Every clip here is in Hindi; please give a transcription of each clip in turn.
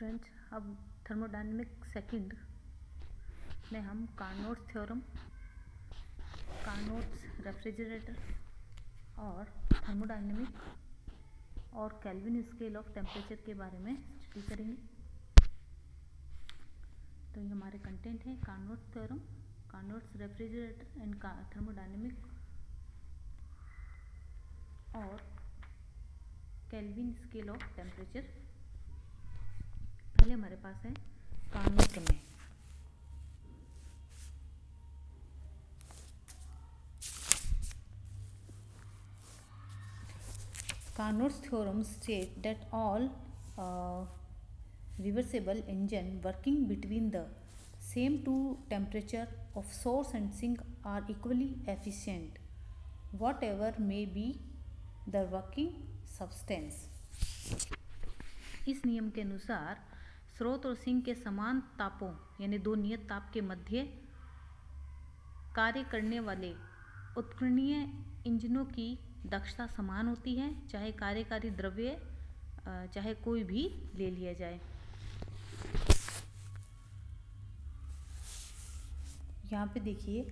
फ्रेंड्स, अब थर्मोडायनेमिक सेकंड में हम कार्नोट्स थ्योरम, कार्नोट्स रेफ्रिजरेटर और थर्मोडायनेमिक और केल्विन स्केल ऑफ टेम्परेचर के बारे में स्टडी करेंगे। तो ये हमारे कंटेंट है Carnot's theorem, Carnot's refrigerator and thermodynamic और केल्विन स्केल ऑफ टेम्परेचर। पहले हमारे पास है कार्नोट प्रमेय। Carnot's theorem states that all reversible engine working between the same two temperature of source and sink are equally efficient, whatever may be the working substance. इस नियम के अनुसार स्रोत और सिंक के समान तापों यानी दो नियत ताप के मध्य कार्य करने वाले उत्कीर्णीय इंजनों की दक्षता समान होती है, चाहे कार्यकारी द्रव्य चाहे कोई भी ले लिया जाए। यहाँ पे देखिए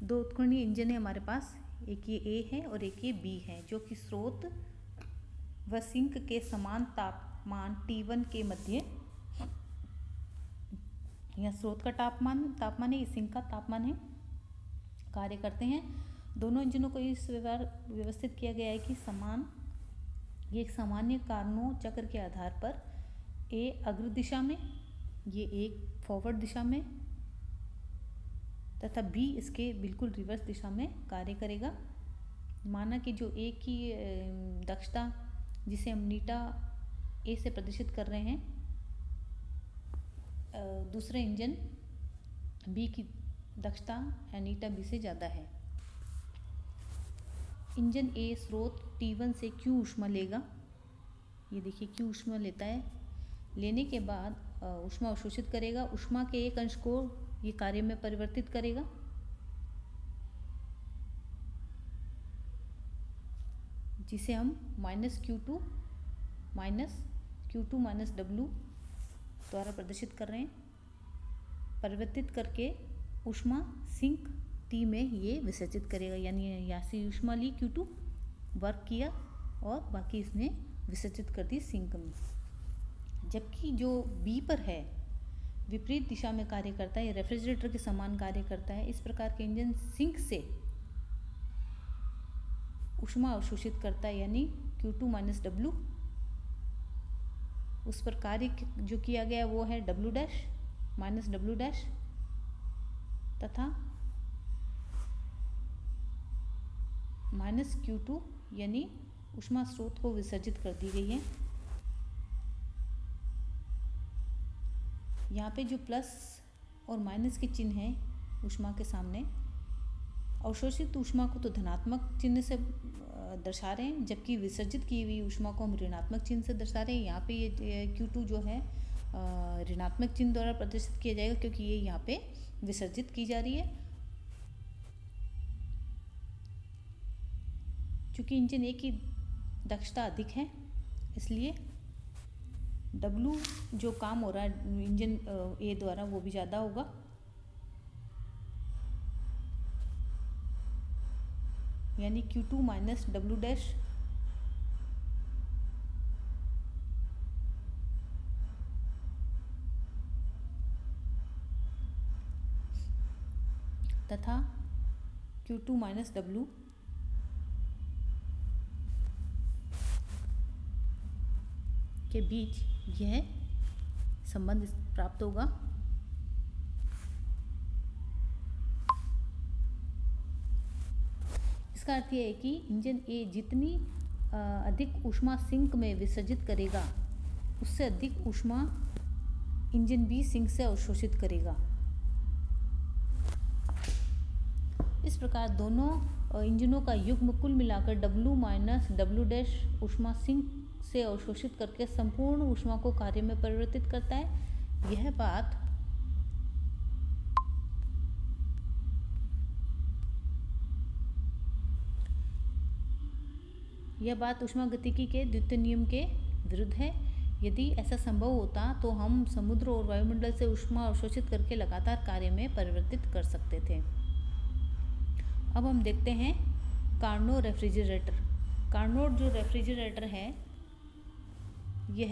दो उत्कीर्णीय इंजन है हमारे पास, एक ये A है और एक ये B है, जो कि स्रोत व सिंक के समान तापमान T1 के मध्य, यह स्रोत का तापमान है, ये सिंक का तापमान है, कार्य करते हैं। दोनों इंजनों को इस व्यवस्थित किया गया है कि ये एक सामान्य कार्नोट चक्र के आधार पर A अग्र दिशा में, ये एक फॉरवर्ड दिशा में तथा B इसके बिल्कुल रिवर्स दिशा में कार्य करेगा। माना कि जो A की दक्षता जिसे हम नीटा A से प्रदर्शित कर रहे हैं, दूसरे इंजन B की दक्षता नीटा B से ज़्यादा है। इंजन A स्रोत T1 से Q ऊष्मा लेगा, ये देखिए Q ऊष्मा लेता है। लेने के बाद ऊष्मा अवशोषित करेगा, ऊष्मा के एक अंश को ये कार्य में परिवर्तित करेगा, जिसे हम -Q2 माइनस W द्वारा प्रदर्शित कर रहे हैं। परिवर्तित करके ऊष्मा सिंक T में ये विसर्जित करेगा, यानी यहाँ से ऊष्मा ली Q2, वर्क किया और बाकी इसने विसर्जित कर दी सिंक में। जबकि जो B पर है विपरीत दिशा में कार्य करता है, ये रेफ्रिजरेटर के समान कार्य करता है। इस प्रकार के इंजन सिंक से ऊष्मा अवशोषित करता है, यानी Q2 माइनस W। उस पर कार्य जो किया गया वो है W dash minus W dash तथा माइनस Q2 यानी ऊष्मा स्रोत को विसर्जित कर दी गई है। यहाँ पे जो प्लस और माइनस के चिन्ह है ऊष्मा के सामने, अवशोषित ऊष्मा को तो धनात्मक चिन्ह से दर्शा रहे हैं, जबकि विसर्जित की हुई ऊष्मा को हम ऋणात्मक चिन्ह से दर्शा रहे हैं। यहाँ पे ये Q2 जो है ऋणात्मक चिन्ह द्वारा प्रदर्शित किया जाएगा, क्योंकि ये यहाँ पे विसर्जित की जा रही है। चूँकि इंजन A की दक्षता अधिक है, इसलिए W जो काम हो रहा है इंजन A द्वारा वो भी ज़्यादा होगा। यानी Q2 माइनस W डैश तथा Q2 माइनस W के बीच यह संबंध प्राप्त होगा। इसका अर्थ यह है कि इंजन A जितनी अधिक ऊष्मा सिंक में विसर्जित करेगा, उससे अधिक ऊष्मा इंजन B सिंक से अवशोषित करेगा। इस प्रकार दोनों इंजनों का युग्म कुल मिलाकर W माइनस W डैश ऊष्मा सिंक से अवशोषित करके संपूर्ण ऊष्मा को कार्य में परिवर्तित करता है। यह बात ऊष्मागतिकी के द्वितीय नियम के विरुद्ध है। यदि ऐसा संभव होता तो हम समुद्र और वायुमंडल से ऊष्मा अवशोषित करके लगातार कार्य में परिवर्तित कर सकते थे। अब हम देखते हैं कार्नो रेफ्रिजरेटर। कार्नोट जो रेफ्रिजरेटर है यह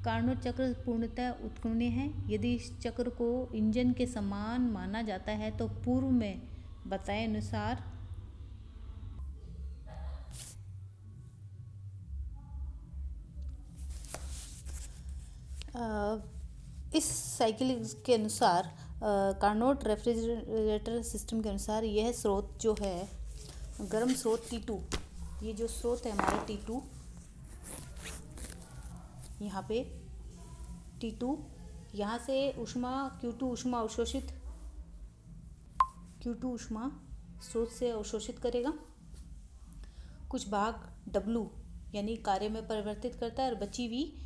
कार्नोट चक्र पूर्णतः उत्कीर्ण है। यदि इस चक्र को इंजन के समान माना जाता है तो पूर्व में बताए अनुसार इस साइकिल के अनुसार कार्नोट रेफ्रिजरेटर सिस्टम के अनुसार यह स्रोत जो है गर्म स्रोत T2, ये जो स्रोत है हमारा T2, यहाँ पे T2, यहाँ से ऊष्मा Q2 ऊष्मा अवशोषित Q2 ऊष्मा स्रोत से अवशोषित करेगा, कुछ भाग W यानी कार्य में परिवर्तित करता है और बची हुई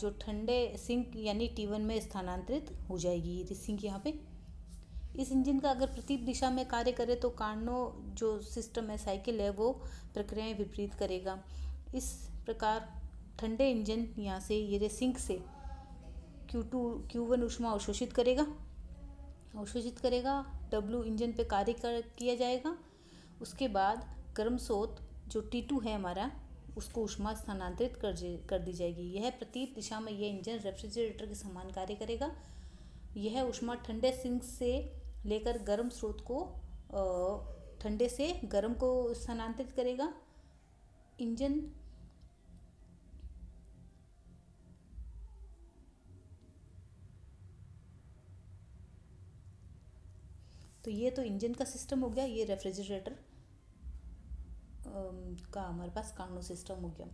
जो ठंडे सिंक यानी T1 में स्थानांतरित हो जाएगी। ये सिंक यहाँ पे इस इंजन का अगर प्रतीक दिशा में कार्य करे तो कार्नो जो सिस्टम है साइकिल है वो प्रक्रियाएं विपरीत करेगा। इस प्रकार ठंडे इंजन यहाँ से ये सिंक से Q1 ऊष्मा अवशोषित करेगा, W इंजन पे कार्य किया जाएगा। उसके बाद गर्म स्रोत जो T2 है हमारा उसको ऊष्मा स्थानांतरित कर दी जाएगी। यह प्रतीक दिशा में यह इंजन रेफ्रिजरेटर के समान कार्य करेगा। यह ऊष्मा ठंडे सिंक से लेकर गर्म स्रोत को ठंडे से गर्म को स्थानांतरित करेगा। इंजन तो ये तो इंजन का सिस्टम हो गया, ये रेफ्रिजरेटर का हमारे पास कार्नो सिस्टम हो गया।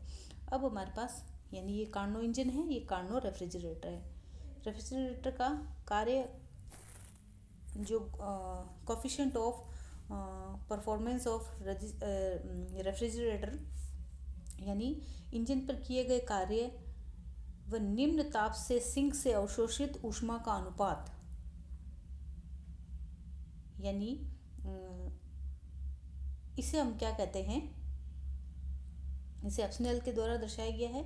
अब हमारे पास यानी ये कार्नो इंजन है, ये कार्नो रेफ्रिजरेटर है। रेफ्रिजरेटर का कार्य जो coefficient of performance of refrigerator यानी इंजन पर किए गए कार्य व निम्न ताप से सिंक से अवशोषित ऊष्मा का अनुपात यानी इसे हम क्या कहते हैं, इसे एप्सिलॉन के द्वारा दर्शाया गया है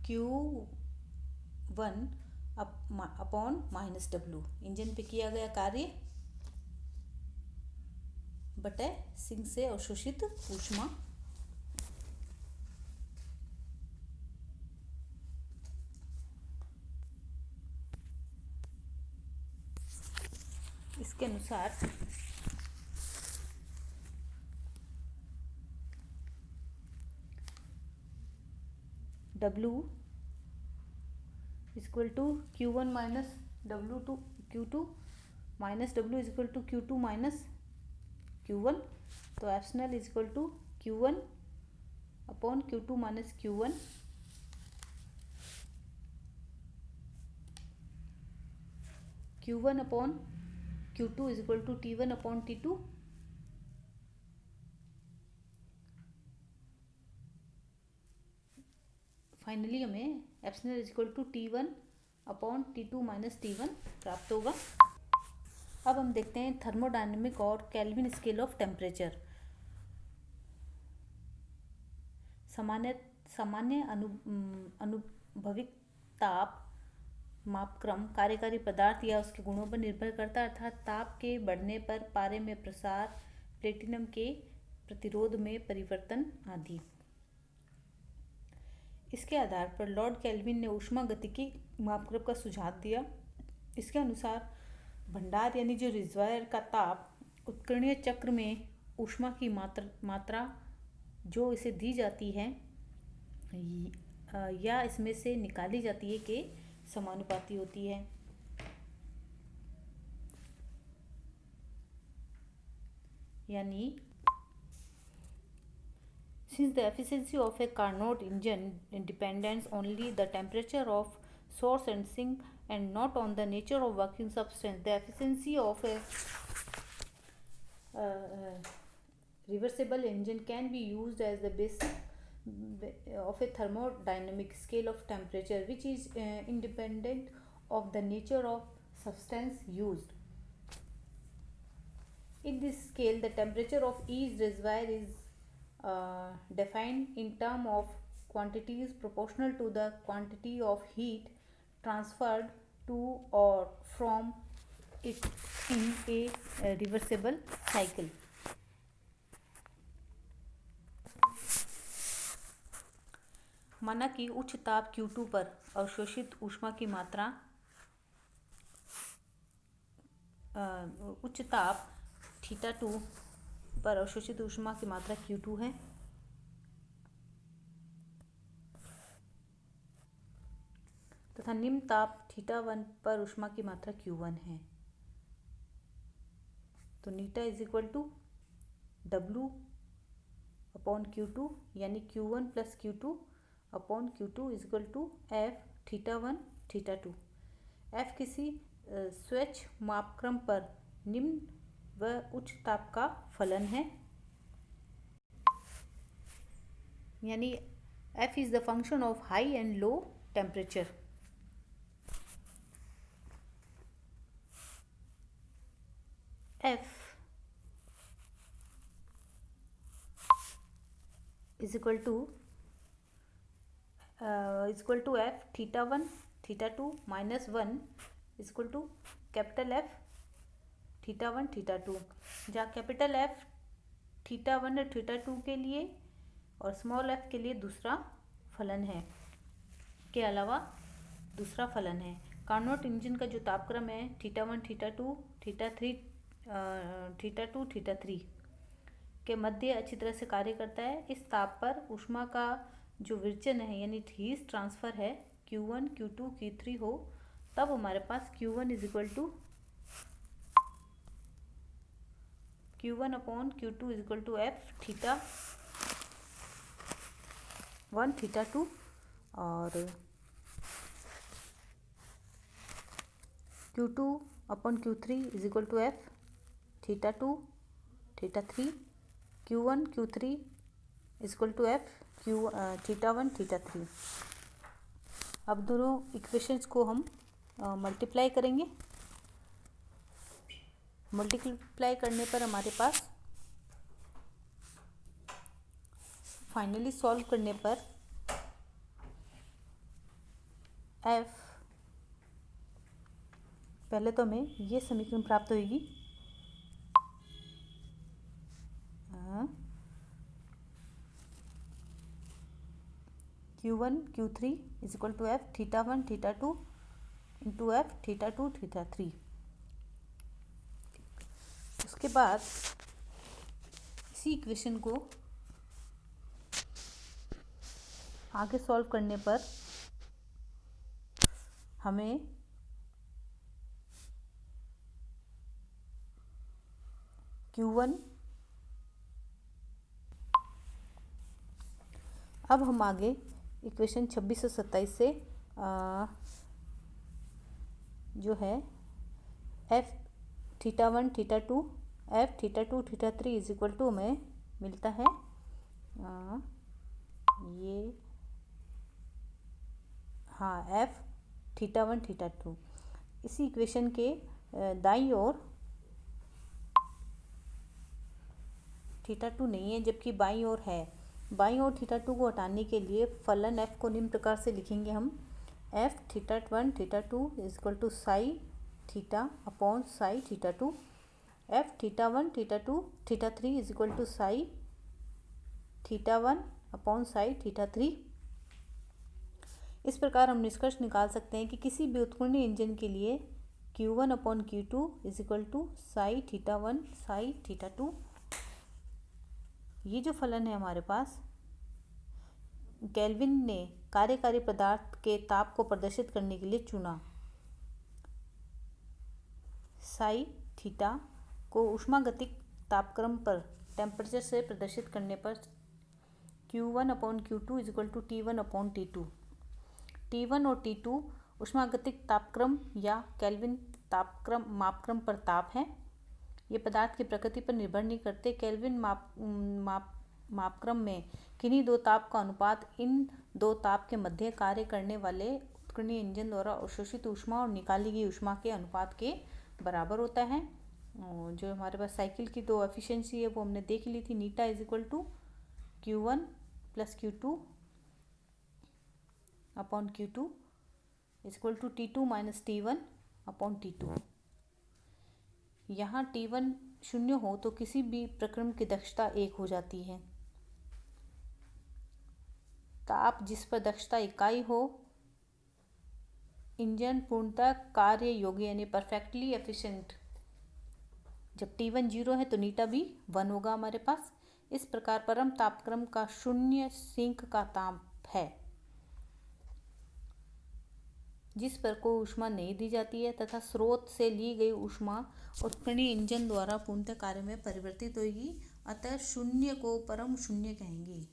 Q1 अपॉन -W, इंजन पे किया गया कार्य बटे सिंक से अवशोषित ऊष्मा। इसके अनुसार W is equal to Q1 minus W2 Q2 minus W is equal to Q2 minus Q1, तो epsilon is equal to Q1 upon Q2 minus Q1 Q1 upon Q2 is equal to T1 upon T2। Finally हमें epsilon is equal to T1 upon T2 minus T1 प्राप्त होगा। अब हम देखते हैं थर्मोडायनेमिक और केल्विन स्केल ऑफ टेम्परेचर। सामान्य अनुभविक ताप मापक्रम कार्यकारी पदार्थ या उसके गुणों पर निर्भर करता है, अर्थात ताप के बढ़ने पर पारे में प्रसार, प्लेटिनम के प्रतिरोध में परिवर्तन आदि। इसके आधार पर लॉर्ड केल्विन ने ऊष्मागतिकी मापक्रम का सुझाव दिया। इसके अनुसार भंडार यानी जो रिजर्वायर का ताप उत्कीर्णीय चक्र में ऊष्मा की मात्रा जो इसे दी जाती है या इसमें से निकाली जाती है के समानुपाती होती है। यानी since the efficiency of a Carnot engine depends only the temperature of source and sink and not on the nature of working substance, the efficiency of a reversible engine can be used as the basis of a thermodynamic scale of temperature which is independent of the nature of substance used. In this scale, the temperature of each reservoir is defined in terms of quantity is proportional to the quantity of heat transferred to or from it in a reversible cycle. माना कि उच्च ताप Q2 पर अवशोषित ऊष्मा की मात्रा उच्च ताप θ2 पर अवशोषित ऊष्मा की मात्रा Q2 है तथा निम्न ताप θ1 पर ऊष्मा की मात्रा Q1 है। तो eta is equal to W upon Q2 यानी Q1 plus Q2 upon Q2 is equal to F θ1 θ2। F किसी स्वच्छ मापक्रम पर निम्न व उच्च ताप का फलन है, यानी F is the function of high and low temperature. F is equal to F θ1 θ2 minus 1 is equal to capital F θ1 θ2, जहाँ कैपिटल F θ1 और θ2 के लिए और स्मॉल f के लिए दूसरा फलन है, के अलावा दूसरा फलन है। कार्नोट इंजन का जो तापक्रम है θ1 θ2 θ3 θ2 θ3 के मध्य अच्छी तरह से कार्य करता है। इस ताप पर ऊष्मा का जो विरचन है यानी हीट ट्रांसफ़र है Q1 Q2 Q3 हो, तब हमारे पास Q1 is equal to Q1 upon Q2 is equal to F θ1 θ2 और Q2 upon Q3 is equal to F θ2 θ3 Q1 Q3 is equal to F θ1 θ3। अब दोनों इक्वेशंस को हम मल्टीप्लाई करेंगे। मल्टीप्लाई करने पर हमारे पास फाइनली सॉल्व करने पर F, पहले तो हमें ये समीकरण प्राप्त होगी Q1 Q3 is equal to F θ1 θ2 into F θ2 θ3। उसके बाद इसी इक्वेशन को आगे सॉल्व करने पर हमें Q1, अब हम आगे इक्वेशन 26 और 27 से जो है F θ1 θ2 F θ2 θ3 is equal to हमें मिलता है ये F θ1 θ2। इसी इक्वेशन के दाईं ओर θ2 नहीं है जबकि बाईं ओर है। बाईं ओर θ2 को हटाने के लिए फलन F को निम्न प्रकार से लिखेंगे हम F θ1 θ2 is equal to psi theta upon psi θ2। F θ1 θ2 θ3 is equal to psi θ1 upon psi θ3। इस प्रकार हम निष्कर्ष निकाल सकते हैं कि किसी भी उत्कीर्णीय इंजन के लिए Q1 upon Q2 is equal to psi θ1 psi θ2। ये जो फलन है हमारे पास केल्विन ने कार्यकारी पदार्थ के ताप को प्रदर्शित करने के लिए चुना। साई थीटा को ऊष्मागतिक तापक्रम पर टेम्परेचर से प्रदर्शित करने पर Q1 upon Q2 is equal to T1 upon T2। T1 और T2 ऊष्मागतिक तापक्रम या केल्विन तापक्रम मापक्रम पर ताप है। ये पदार्थ की प्रकृति पर निर्भर नहीं करते। केल्विन मापक्रम में किन्हीं दो ताप का अनुपात इन दो ताप के मध्य कार्य करने वाले उत्कीर्णीय इंजन द्वारा अवशोषित ऊष्मा और निकाली गई ऊष्मा के अनुपात के बराबर होता है। जो हमारे पास साइकिल की दो एफिशिएंसी है वो हमने देख ली थी। Eta is equal to Q1 plus Q2 upon Q2 is equal to T2 minus T1 upon T2। यहाँ T1 शून्य हो तो किसी भी प्रक्रम की दक्षता 1 हो जाती है। ताप जिस पर दक्षता इकाई हो, इंजन पूर्णतः कार्य योग्य यानी परफेक्टली एफिशिएंट। जब T1 0 है तो नीटा भी 1 होगा हमारे पास। इस प्रकार परम तापक्रम का शून्य सिंक का ताप है जिस पर कोई ऊष्मा नहीं दी जाती है तथा स्रोत से ली गई ऊष्मा उत्कीर्णन इंजन द्वारा पूर्णतः कार्य में परिवर्तित होगी, अतः शून्य को परम शून्य कहेंगे।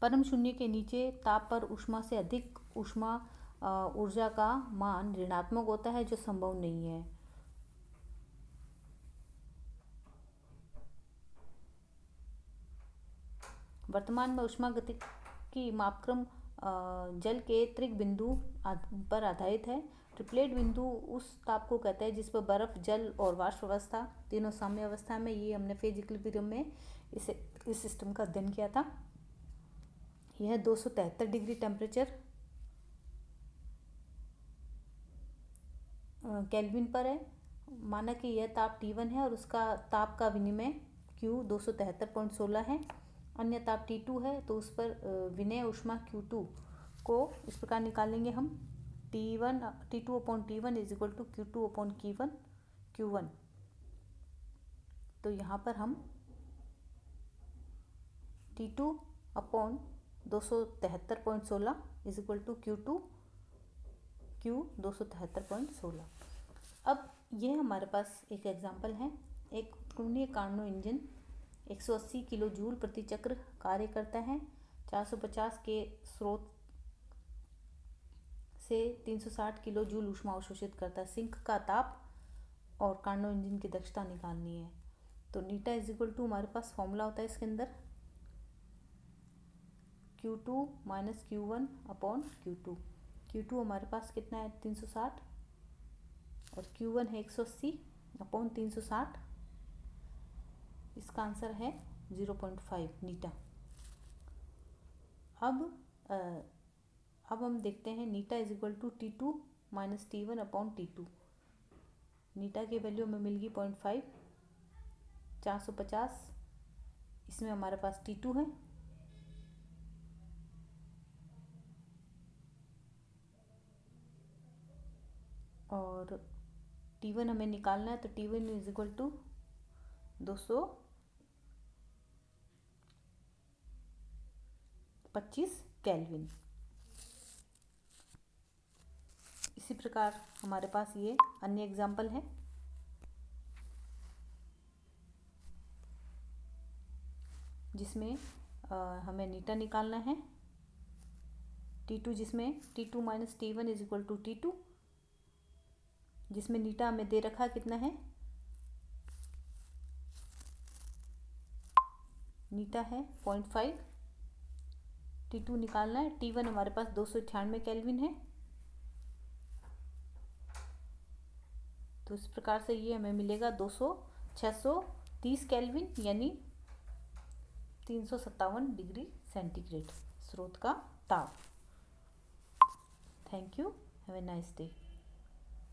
परम शून्य के नीचे ताप पर ऊष्मा से अधिक ऊष्मा ऊर्जा का मान ऋणात्मक होता है, जो संभव नहीं है। वर्तमान में ऊष्मागतिकी मापक्रम जल के त्रिक बिंदु पर आधारित है। ट्रिप्लेट बिंदु उस ताप को कहता है जिस पर बर्फ, जल और वाष्प अवस्था तीनों साम्य अवस्था में। ये हमने फेज इक्विलिब्रियम में इस सिस्टम का अध्ययन किया था। यह 273 डिग्री टेम्परेचर केल्विन पर है। माना कि यह ताप T1 है और उसका ताप का विनिमय Q 273.16 है। अन्य ताप T2 है तो उस पर विनिमय ऊष्मा Q2 को इस प्रकार निकालेंगे हम। T2 upon T1 is equal to Q2 upon Q1। तो यहाँ पर हम T2 upon 273.16 is equal to Q 273.16। अब यह हमारे पास एक एग्जाम्पल है। एक उत्कीर्णन कार्नो इंजन 180 किलो जूल प्रति चक्र कार्य करता है। 450 के स्रोत से 360 किलो जूल ऊष्मा अवशोषित करता है। सिंक का ताप और कार्नो इंजन की दक्षता निकालनी है। तो नीटा इज इक्वल टू हमारे पास फॉर्मूला होता है इसके अंदर Q2 minus Q1 upon Q2। Q2 हमारे पास कितना है 360 और Q1 है 180 अपॉन 360। इसका आंसर है 0.5 नीटा। अब हम देखते हैं नीटा is equal to T2 minus T1 upon T2। नीटा की वैल्यू हमें मिल गई 0.5। 450 इसमें हमारे पास T2 है और T1 हमें निकालना है। तो T1 is equal to 225 kelvin. इसी प्रकार हमारे पास ये अन्य एग्जाम्पल है जिसमें हमें नीटा निकालना है। T2 जिसमें T2 minus T1 is equal to T2, जिसमें नीटा हमें दे रखा कितना है, नीटा है 0.5। T2 निकालना है। T1 हमारे पास 298 केल्विन है। तो इस प्रकार से ये हमें मिलेगा 630 केल्विन यानी 357 डिग्री सेंटीग्रेड स्रोत का ताप। Thank you, have a nice day.